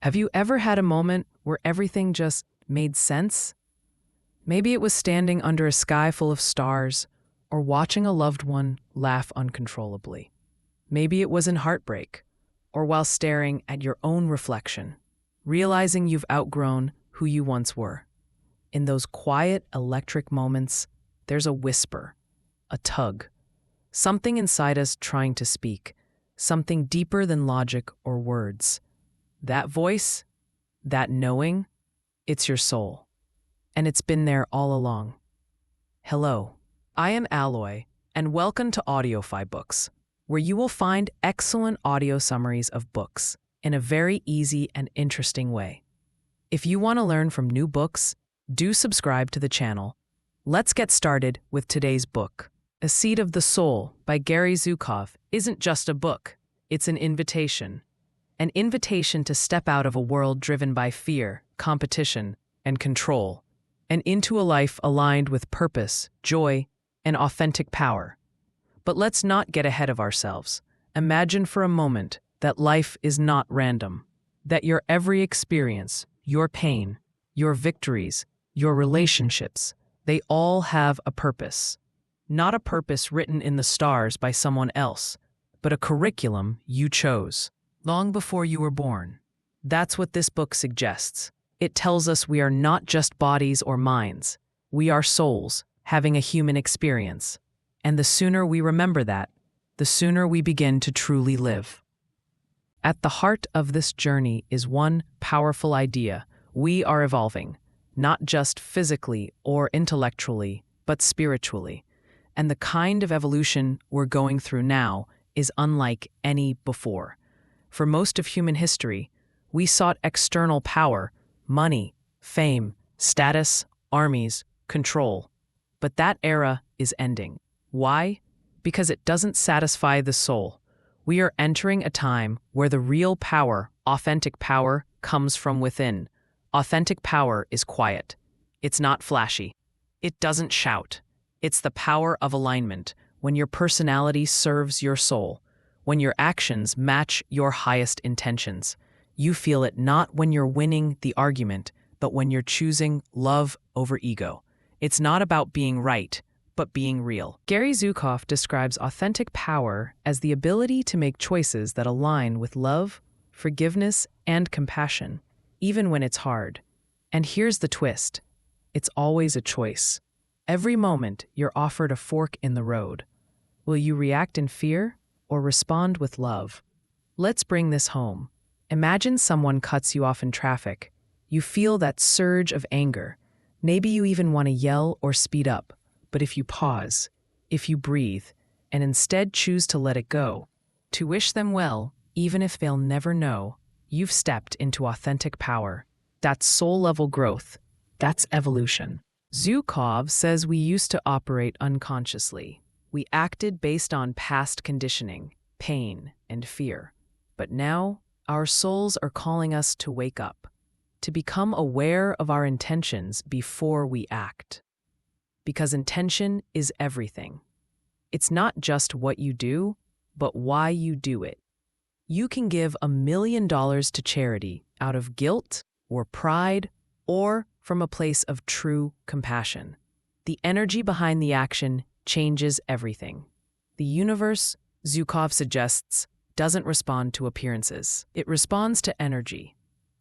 Have you ever had a moment where everything just made sense? Maybe it was standing under a sky full of stars or watching a loved one laugh uncontrollably. Maybe it was in heartbreak or while staring at your own reflection, realizing you've outgrown who you once were. In those quiet, electric moments, there's a whisper, a tug, something inside us trying to speak, something deeper than logic or words. That voice, that knowing, it's your soul. And it's been there all along. Hello, I am Alloy, and welcome to Audiofybooks, where you will find excellent audio summaries of books in a very easy and interesting way. If you want to learn from new books, do subscribe to the channel. Let's get started with today's book. A Seed of the Soul by Gary Zukav isn't just a book, it's an invitation. An invitation to step out of a world driven by fear, competition, and control, and into a life aligned with purpose, joy, and authentic power. But let's not get ahead of ourselves. Imagine for a moment that life is not random, that your every experience, your pain, your victories, your relationships, they all have a purpose. Not a purpose written in the stars by someone else, but a curriculum you chose long before you were born. That's what this book suggests. It tells us we are not just bodies or minds. We are souls having a human experience. And the sooner we remember that, the sooner we begin to truly live. At the heart of this journey is one powerful idea. We are evolving, not just physically or intellectually, but spiritually. And the kind of evolution we're going through now is unlike any before. For most of human history, we sought external power, money, fame, status, armies, control. But that era is ending. Why? Because it doesn't satisfy the soul. We are entering a time where the real power, authentic power, comes from within. Authentic power is quiet. It's not flashy. It doesn't shout. It's the power of alignment, when your personality serves your soul. When your actions match your highest intentions. You feel it not when you're winning the argument, but when you're choosing love over ego. It's not about being right, but being real. Gary Zukav describes authentic power as the ability to make choices that align with love, forgiveness, and compassion, even when it's hard. And here's the twist. It's always a choice. Every moment, you're offered a fork in the road. Will you react in fear or respond with love? Let's bring this home. Imagine someone cuts you off in traffic. You feel that surge of anger. Maybe you even want to yell or speed up. But if you pause, if you breathe, and instead choose to let it go, to wish them well, even if they'll never know, you've stepped into authentic power. That's soul-level growth. That's evolution. Zukav says we used to operate unconsciously. We acted based on past conditioning, pain, and fear. But now, our souls are calling us to wake up, to become aware of our intentions before we act. Because intention is everything. It's not just what you do, but why you do it. You can give $1 million to charity out of guilt or pride or from a place of true compassion. The energy behind the action changes everything. The universe, Zukav suggests, doesn't respond to appearances. It responds to energy.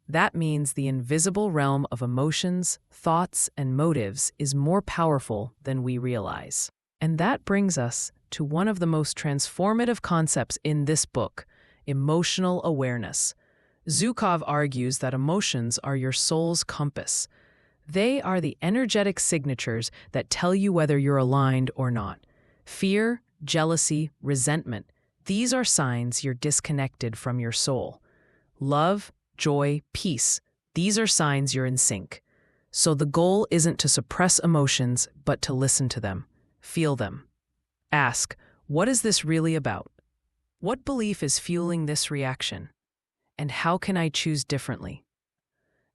That means the invisible realm of emotions, thoughts, and motives is more powerful than we realize. And that brings us to one of the most transformative concepts in this book, emotional awareness. Zukav argues that emotions are your soul's compass. They are the energetic signatures that tell you whether you're aligned or not. Fear, jealousy, resentment, these are signs you're disconnected from your soul. Love, joy, peace, these are signs you're in sync. So the goal isn't to suppress emotions, but to listen to them, feel them. Ask, what is this really about? What belief is fueling this reaction? And how can I choose differently?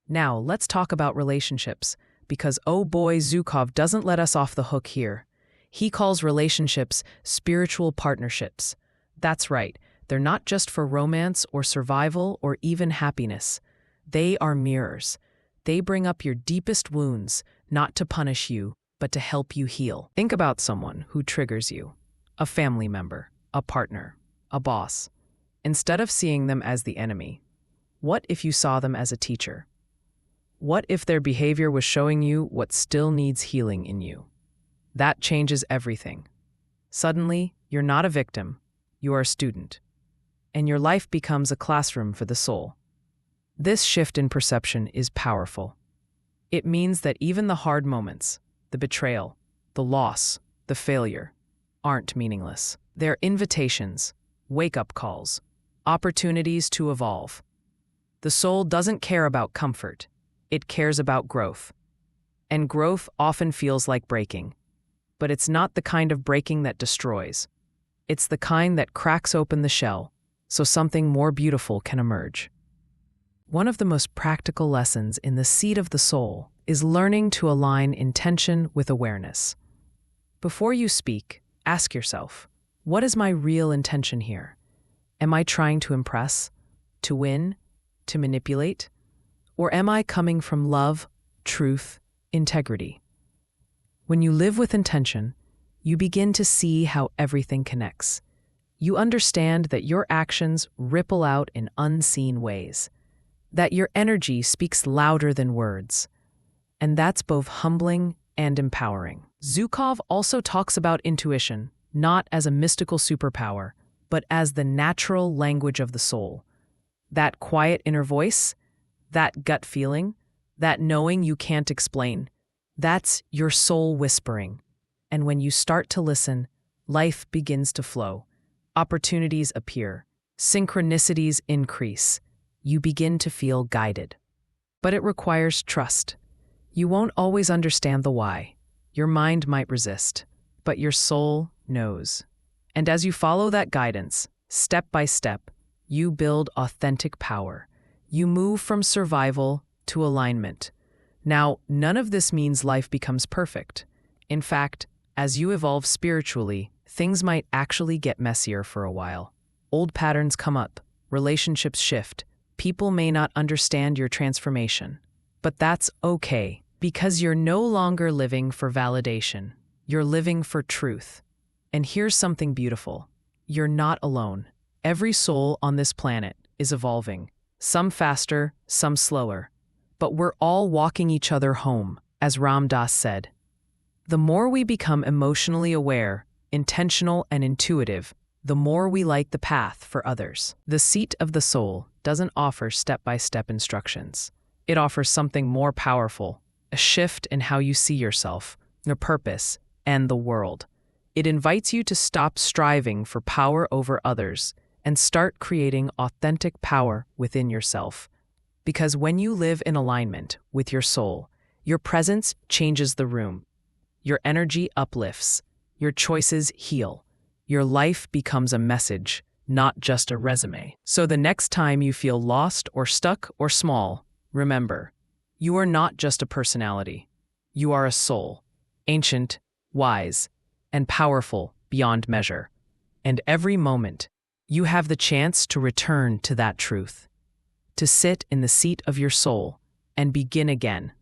Now, let's talk about relationships, because oh boy, Zukav doesn't let us off the hook here. He calls relationships spiritual partnerships. That's right, they're not just for romance or survival or even happiness. They are mirrors. They bring up your deepest wounds, not to punish you, but to help you heal. Think about someone who triggers you, a family member, a partner, a boss. Instead of seeing them as the enemy, what if you saw them as a teacher? What if their behavior was showing you what still needs healing in you? That changes everything. Suddenly, you're not a victim, you are a student, and your life becomes a classroom for the soul. This shift in perception is powerful. It means that even the hard moments, the betrayal, the loss, the failure, aren't meaningless. They're invitations, wake-up calls, opportunities to evolve. The soul doesn't care about comfort, it cares about growth. And growth often feels like breaking. But it's not the kind of breaking that destroys. It's the kind that cracks open the shell, so something more beautiful can emerge. One of the most practical lessons in the seat of the soul is learning to align intention with awareness. Before you speak, ask yourself, what is my real intention here? Am I trying to impress, to win, to manipulate? Or am I coming from love, truth, integrity? When you live with intention, you begin to see how everything connects. You understand that your actions ripple out in unseen ways, that your energy speaks louder than words, and that's both humbling and empowering. Zukav also talks about intuition, not as a mystical superpower, but as the natural language of the soul. That quiet inner voice, that gut feeling, that knowing you can't explain, that's your soul whispering. And when you start to listen, life begins to flow. Opportunities appear. Synchronicities increase. You begin to feel guided. But it requires trust. You won't always understand the why. Your mind might resist, but your soul knows. And as you follow that guidance, step by step, you build authentic power. You move from survival to alignment. Now, none of this means life becomes perfect. In fact, as you evolve spiritually, things might actually get messier for a while. Old patterns come up, relationships shift, people may not understand your transformation. But that's okay, because you're no longer living for validation. You're living for truth. And here's something beautiful. You're not alone. Every soul on this planet is evolving, some faster, some slower. But we're all walking each other home, as Ram Dass said. The more we become emotionally aware, intentional, and intuitive, the more we light the path for others. The seat of the soul doesn't offer step-by-step instructions. It offers something more powerful, a shift in how you see yourself, your purpose, and the world. It invites you to stop striving for power over others and start creating authentic power within yourself. Because when you live in alignment with your soul, your presence changes the room. Your energy uplifts. Your choices heal. Your life becomes a message, not just a resume. So the next time you feel lost or stuck or small, remember, you are not just a personality. You are a soul, ancient, wise, and powerful beyond measure. And every moment, you have the chance to return to that truth, to sit in the seat of your soul and begin again.